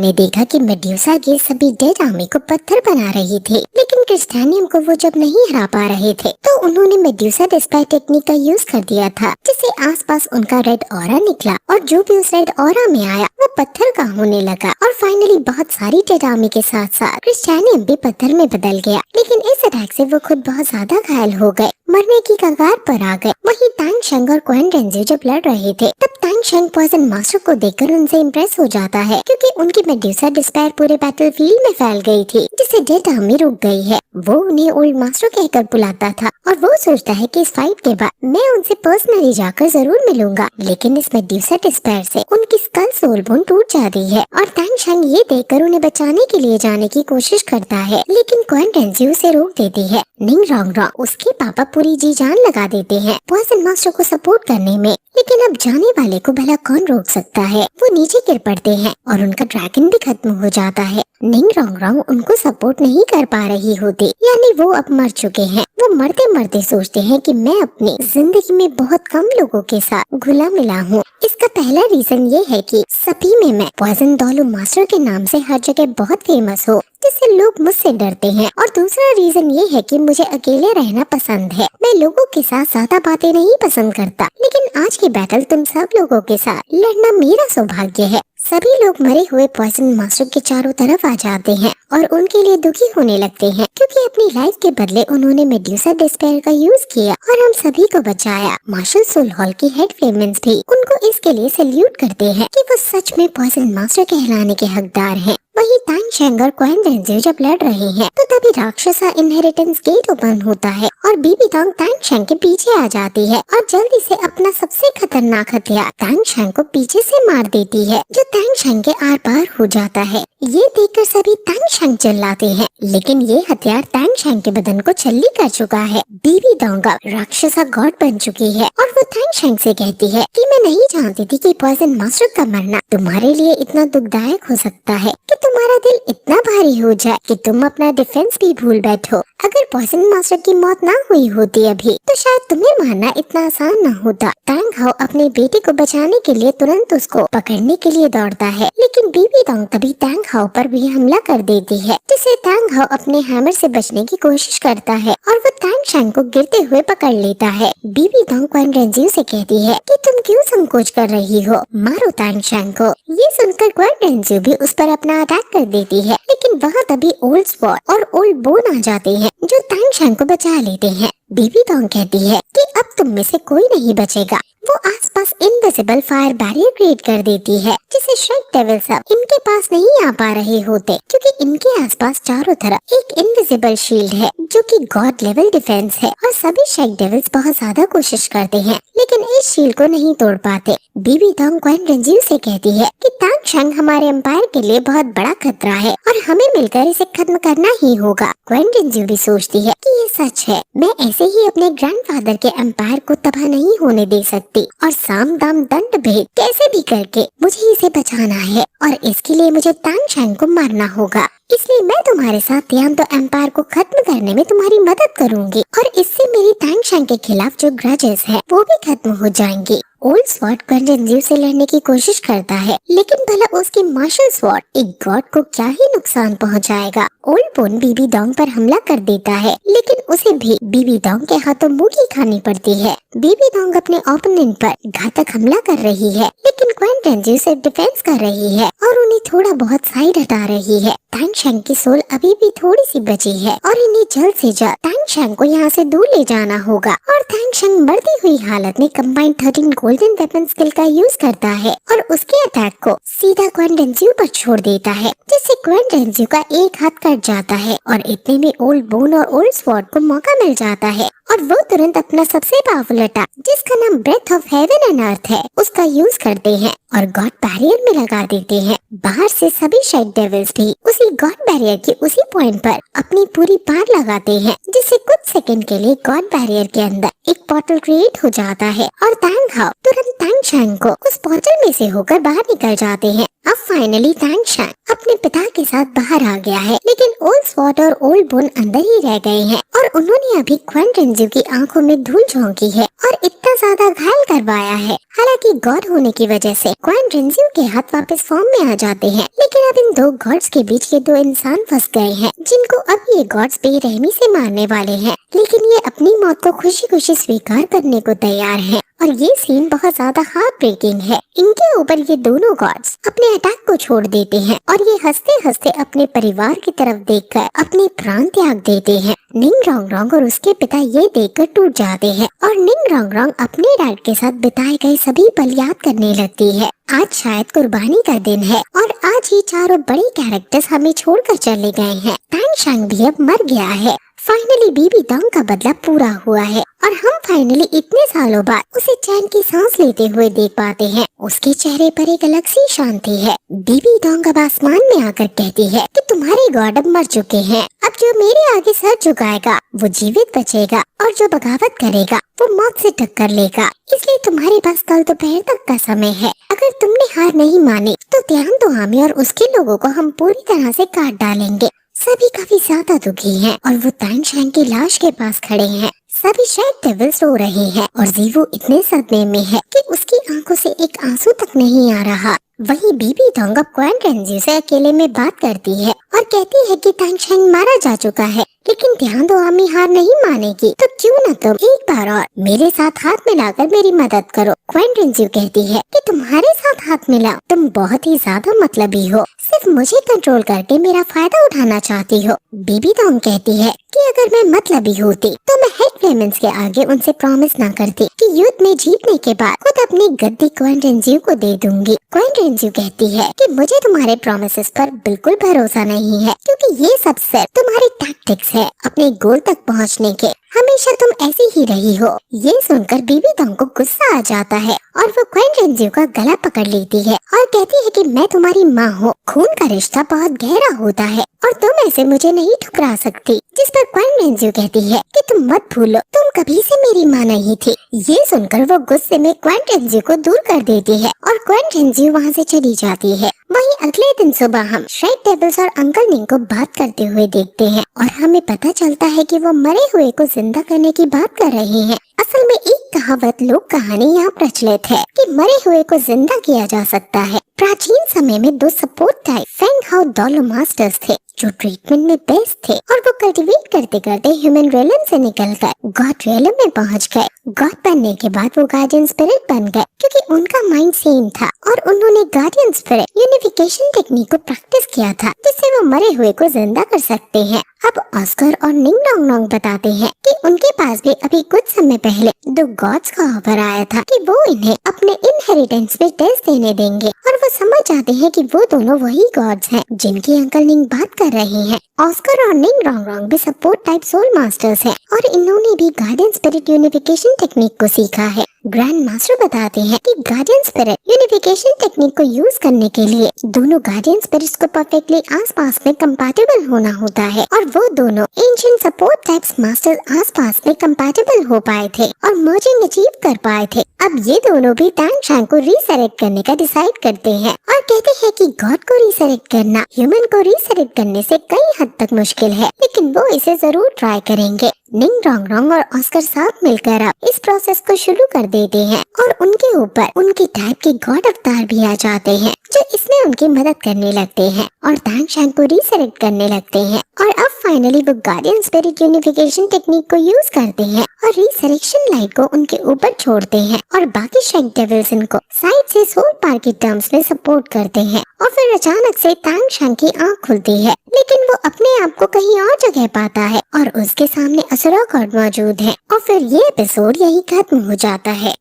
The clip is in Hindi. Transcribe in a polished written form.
उन्होंने देखा कि मेड्यूसा के सभी डेड आर्मी को पत्थर बना रही थी, लेकिन क्रिस्टानियम को वो जब नहीं हरा पा रहे थे तो उन्होंने मेड्यूसा डिस्पायर टेक्निक का यूज कर दिया था, जिससे आसपास उनका रेड ऑरा निकला और जो भी उस रेड ऑरा में आया वो पत्थर का होने लगा और फाइनली बहुत सारी डेड आर्मी के साथ साथ क्रिस्टानियम भी पत्थर में बदल गया। लेकिन इस अटैक से वो खुद बहुत ज्यादा घायल हो गए, मरने की कगार पर आ गए। वहीं तांग शेंग और क्वेन रेंज्यू जब लड़ रहे थे तब तांग शेंग पॉइजन मास्टर को देखकर उनसे इम्प्रेस हो जाता है, क्योंकि उनकी मेड्यूसा डिस्पायर पूरे बैटलफील्ड में फैल गई थी, जिससे डेड आर्मी रुक गई है। वो उन्हें ओल्ड मास्टर कहकर बुलाता था और वो सोचता है कि इस फाइट के बाद मैं उनसे पर्सनली जाकर जरूर मिलूंगा। लेकिन इस मेड्यूसा डिस्पायर से उनकी स्कल सोल बोन टूट जाती है और तांग शेंग ये देखकर उन्हें बचाने के लिए जाने की कोशिश करता है, लेकिन क्वेन रेंज्यू उसे रोक देती है। निंग रोंगरोंग उसके पापा पूरी जी जान लगा देते हैं पॉइजन मास्टर को सपोर्ट करने में, लेकिन अब जाने वाले को भला कौन रोक सकता है। वो नीचे गिर पड़ते हैं और उनका ड्रैगन भी खत्म हो जाता है। निंग रोंगरोंग उनको सपोर्ट नहीं कर पा रही होती, यानी वो अब मर चुके हैं। वो मरते मरते सोचते हैं कि मैं अपनी जिंदगी में बहुत कम लोगों के साथ घुला मिला हूँ। इसका पहला रीजन ये है कि सभी में मैं पॉइजन डॉलू मास्टर के नाम से हर जगह बहुत फेमस हो, जिससे लोग मुझसे डरते हैं। और दूसरा रीजन ये है कि मुझे अकेले रहना पसंद है, मैं लोगों के साथ ज्यादा बातें नहीं पसंद करता। लेकिन आज की बैटल तुम सब लोगों के साथ लड़ना मेरा सौभाग्य है। सभी लोग मरे हुए पॉइजन मास्टर के चारों तरफ आ जाते हैं और उनके लिए दुखी होने लगते हैं, क्योंकि अपनी लाइफ के बदले उन्होंने मेड्यूसा डिस्पेयर का यूज किया और हम सभी को बचाया। मार्शल सोल हॉल के हेड फ्लेमेंस भी उनको इसके लिए सैल्यूट करते हैं कि वो सच में पॉइजन मास्टर कहलाने के हकदार हैं। वहीं तांग शेंग और क्वेन रेंज्यू जब लड़ रहे हैं तो तभी राक्षसा इनहेरिटेंस गेट ओपन होता है और बीबी डोंग तांग शेंग के पीछे आ जाती है और जल्दी से अपना सबसे खतरनाक हथियार तांग शेंग को पीछे से मार देती है, जो तांग शेंग के आर पार हो जाता है। ये देखकर सभी तांग शेंग चिल्लाते हैं, लेकिन ये हथियार तांग शेंग के बदन को छल्ली कर चुका है। बीबी डोंग राक्षसा गॉड बन चुकी है और वो तांग शेंग से कहती है कि मैं नहीं जानती थी कि पॉइजन मास्टर का मरना तुम्हारे लिए इतना दुखदायक हो सकता है कि तुम्हारा दिल इतना भारी हो जाए कि तुम अपना डिफेंस भी भूल बैठो। अगर पॉइजन मास्टर की मौत ना हुई होती अभी तो शायद तुम्हें मारना इतना आसान न होता। तांग हाओ अपने बेटे को बचाने के लिए तुरंत उसको पकड़ने के लिए दौड़ता है, लेकिन बीबी डोंग तभी तांग हाओ पर भी हमला कर देती है, जिससे तांग हाओ अपने हैमर से बचने की कोशिश करता है और वो तांग शेंग को गिरते हुए पकड़ लेता है। बीबी डोंग क्वेन रेंज्यू से कहती है कि तुम क्यों संकोच कर रही हो, मारो तांग शेंग को। ये सुनकर क्वेन रेंज्यू भी उस पर अपना अटैक कर देती है, लेकिन वहाँ तभी ओल्ड स्वॉर्ड और ओल्ड बोन आ जाते हैं जो तांग शेंग को बचा लेते हैं। बीबी डोंग कहती है कि अब तुम में से कोई नहीं बचेगा। वो आसपास इनविजिबल फायर बैरियर क्रिएट कर देती है, जिससे श्रेक डेविल सब इनके पास नहीं आ पा रहे होते, क्योंकि इनके आसपास चारों तरफ एक इनविजिबल शील्ड है जो कि गॉड लेवल डिफेंस है और सभी श्रेक डेविल्स बहुत ज्यादा कोशिश करते हैं, लेकिन इस शील्ड को नहीं तोड़ पाते। बीबी डोंग क्वेन रेंज्यू से कहती है कि तांग शेंग हमारे एम्पायर के लिए बहुत बड़ा खतरा है और हमें मिलकर इसे खत्म करना ही होगा। क्वेन रेंज्यू भी सोचती है कि ये सच है, मैं ऐसे ही अपने ग्रैंडफादर के एम्पायर को तबाह नहीं होने दे सकती और साम दाम दंड भेद कैसे भी करके मुझे इसे बचाना है और इसके लिए मुझे तांग शेंग को मारना होगा। इसलिए मैं तुम्हारे साथ तियांतो एम्पायर को खत्म करने में तुम्हारी मदद करूंगी और इससे मेरी तांग शेंग के खिलाफ जो ग्रजेस है वो भी खत्म हो जाएंगे। ओल्ड स्वॉर्ड क्वेन रेंज्यू से लड़ने की कोशिश करता है, लेकिन भला उसकी मार्शल स्वॉर्ड एक गॉड को क्या ही नुकसान पहुंचाएगा। ओल्ड बोन बीबी डोंग पर हमला कर देता है, लेकिन उसे भी बीबी डोंग के हाथों मुंह खानी पड़ती है। बीबी डोंग अपने ओपोनेंट पर घातक हमला कर रही है, लेकिन क्वेन रेंज्यू से डिफेंस कर रही है और उन्हें थोड़ा बहुत साइड हटा रही है। तांग शेंग की सोल अभी भी थोड़ी सी बची है और इन्हें जल्द से जल्द तांग शेंग को यहाँ से दूर ले जाना होगा। और तांग शेंग मरती हुई हालत में कंबाइंड 13 गोल्डन वेपन स्किल का यूज करता है और उसके अटैक को सीधा क्वेन रेंज्यू पर छोड़ देता है, जिससे क्वेन रेंज्यू का एक हाथ कट जाता है और इतने में ओल्ड बोन और ओल्ड स्वॉर्ड को मौका मिल जाता है और वो तुरंत अपना सबसे पावरफुल अटैक, जिसका नाम breath of heaven and earth है, उसका यूज करते हैं और गॉड बैरियर में लगा देते हैं। बाहर से सभी शेड डेविल्स भी उसी गॉड बैरियर के उसी पॉइंट पर अपनी पूरी पार लगाते हैं, जिससे कुछ सेकंड के लिए गॉड बैरियर के अंदर एक पोर्टल क्रिएट हो जाता है और तांग हाओ तुरंत तांग शेंग को उस पोर्टल में से होकर बाहर निकल जाते हैं। अब फाइनली तांगशांग अपने पिता के साथ बाहर आ गया है, लेकिन ओल्ड स्वॉर्ड और ओल्ड बोन अंदर ही रह गए हैं और उन्होंने अभी क्वान रेंजियो की आंखों में धूल झोंकी है और इतना ज्यादा घायल करवाया है। हालांकि गॉड होने की वजह से क्वान रेंजियो के हाथ वापस फॉर्म में आ जाते हैं, लेकिन अब इन दो गॉड्स के बीच ये दो इंसान फंस गए हैं जिनको अब ये गॉड्स बेरहमी से मारने वाले हैं, लेकिन ये अपनी मौत को खुशी खुशी स्वीकार करने को तैयार हैं। और ये सीन बहुत ज्यादा हार्ट ब्रेकिंग है। इनके ऊपर ये दोनों गॉड्स अपने अटैक को छोड़ देते हैं और ये हंसते हंसते अपने परिवार की तरफ देखकर अपने प्राण त्याग देते हैं। निंग रोंग रोंग और उसके पिता ये देखकर टूट जाते हैं और निंग रोंग रोंग अपने डैड के साथ बिताए गए सभी पल याद करने लगती है। आज शायद कुर्बानी का दिन है और आज ही चारों बड़े कैरेक्टर्स हमें छोड़कर चले गए हैं। तांगशांग भी अब मर गया है। फाइनली बीबी डोंग का बदला पूरा हुआ है और हम फाइनली इतने सालों बाद उसे चैन की सांस लेते हुए देख पाते हैं। उसके चेहरे पर एक अलग सी शांति है। बीबी डोंग अब आसमान में आकर कहती है कि तुम्हारे गॉड अब मर चुके हैं। अब जो मेरे आगे सर झुकाएगा वो जीवित बचेगा और जो बगावत करेगा वो मौत से टक्कर लेगा। इसलिए तुम्हारे पास कल दोपहर तक का समय है। अगर तुमने हार नहीं मानी तो ध्यान दो आमी और उसके लोगों को हम पूरी तरह से काट डालेंगे। सभी काफी ज्यादा दुखी हैं और वो तांगशांग की लाश के पास खड़े हैं। सभी शायद डेविल्स रो रहे हैं और जीवू इतने सदमे में है कि उसकी आंखों से एक आंसू तक नहीं आ रहा। वहीं बीबी डोंग अब क्वान रेंजियो से अकेले में बात करती है और कहती है कि तांगशांग मारा जा चुका है, लेकिन ध्यान दो आमी हार नहीं मानेगी, तो क्यों न तुम एक बार और मेरे साथ हाथ मिलाकर मेरी मदद करो। क्वान रेंजियो कहती है कि तुम्हारे साथ हाथ मिलाओ, तुम बहुत ही ज्यादा मतलबी हो, सिर्फ मुझे कंट्रोल करके मेरा फायदा उठाना चाहती हो। बीबी डोंग कहती है कि अगर मैं मतलबी होती तो मैं हेड क्लेमेंट्स के आगे उनसे प्रॉमिस ना करती कि युद्ध में जीतने के बाद खुद अपनी गद्दी क्वान रेंजियो को दे दूंगी। क्वान रेंजियो कहती है कि मुझे तुम्हारे प्रॉमिसेस पर बिल्कुल भरोसा नहीं है, क्योंकि ये सब सिर्फ तुम्हारी टैक्टिक्स है अपने गोल तक पहुंचने के। हमेशा तुम ऐसी ही रही हो। ये सुनकर बीबी डोंग को गुस्सा आ जाता है और वो क्वान रेंजियो का गला पकड़ लेती है और कहती है कि मैं तुम्हारी माँ हूँ, खून का रिश्ता बहुत गहरा होता है और तुम ऐसे मुझे नहीं ठुकरा सकती। जिस पर क्वान रेंजियो कहती है कि तुम मत भूलो, तुम कभी से मेरी माँ नहीं थी। ये सुनकर वो गुस्से में क्वान रेंजियो को दूर कर देती है और क्वान रेंजियो वहाँ से चली जाती है। वहीं अगले दिन सुबह हम श्रेड डेविल्स और अंकल निंग को बात करते हुए देखते हैं और हमें पता चलता है कि वो मरे हुए को जिंदा करने की बात कर रहे हैं। असल में एक कहावत लोक कहानी यहाँ प्रचलित है कि मरे हुए को जिंदा किया जा सकता है। प्राचीन समय में दो support type Feng how Dolo masters थे जो ट्रीटमेंट में बेस्ट थे और वो कल्टिवेट करते करते ह्यूमन रियलम से निकलकर गॉड रियलम में पहुंच गए। गॉड बनने के बाद वो गार्डियन स्पिरिट बन गए क्योंकि उनका माइंड सेम था और उन्होंने गार्डियन स्पिरिट यूनिफिकेशन टेक्निक को प्रैक्टिस किया था जिससे वो मरे हुए को जिंदा कर सकते हैं। अब ऑस्कर और निंग रोंग रोंग बताते हैं कि उनके पास भी अभी कुछ समय पहले दो गॉड्स का ऑफर आया था कि वो इन्हें अपने इनहेरिटेंस में टेस्ट देने देंगे और वो समझ जाते हैं कि वो दोनों वही गॉड्स हैं जिनकी अंकल निंग बात कर रहे हैं। ऑस्कर और निंग रोंग रोंग भी सपोर्ट टाइप सोल मास्टर्स हैं और इन्होंने भी गार्डियन स्पिरिट यूनिफिकेशन टेक्निक को सीखा है। ग्रैंड मास्टर बताते हैं कि गार्डियन स्पिरिट यूनिफिकेशन टेक्निक को यूज करने के लिए दोनों गार्डियन स्पिरिट्स को परफेक्टली आसपास में कंपैटिबल होना होता है और वो दोनों एंशिएंट सपोर्ट टाइप्स मास्टर्स आसपास में कंपैटिबल हो पाए थे और मर्जिंग अचीव कर पाए थे। अब ये दोनों भी तांगशांग को रीसेलेक्ट करने का डिसाइड करते हैं और कहते हैं कि गॉड को रीसेलेक्ट करना ह्यूमन को रीसेलेक्ट करने से कई हद तक मुश्किल है, लेकिन वो इसे जरूर ट्राई करेंगे। निंग रोंग रोंग और ऑस्कर साथ मिलकर अब इस प्रोसेस को शुरू कर देते हैं और उनके ऊपर उनकी टाइप के गॉड अवतार भी आ जाते हैं जो इसमें उनकी मदद करने लगते हैं और तांगशांग को रीसेलेक्ट करने लगते हैं। और अब फाइनली वो गार्डियन स्पिरिट यूनिफिकेशन टेक्निक को यूज करते हैं और रीसेलेक्शन लाइट को उनके ऊपर छोड़ते हैं और बाकी शेक डेविल्स इनको साइड से सोल पार के टर्म्स में सपोर्ट करते हैं। और फिर अचानक से तांगशांग की आँख खुलती है, लेकिन वो अपने आप को कहीं और जगह पाता है और उसके सामने असुरा गॉड मौजूद है। और फिर ये एपिसोड यही खत्म हो जाता है।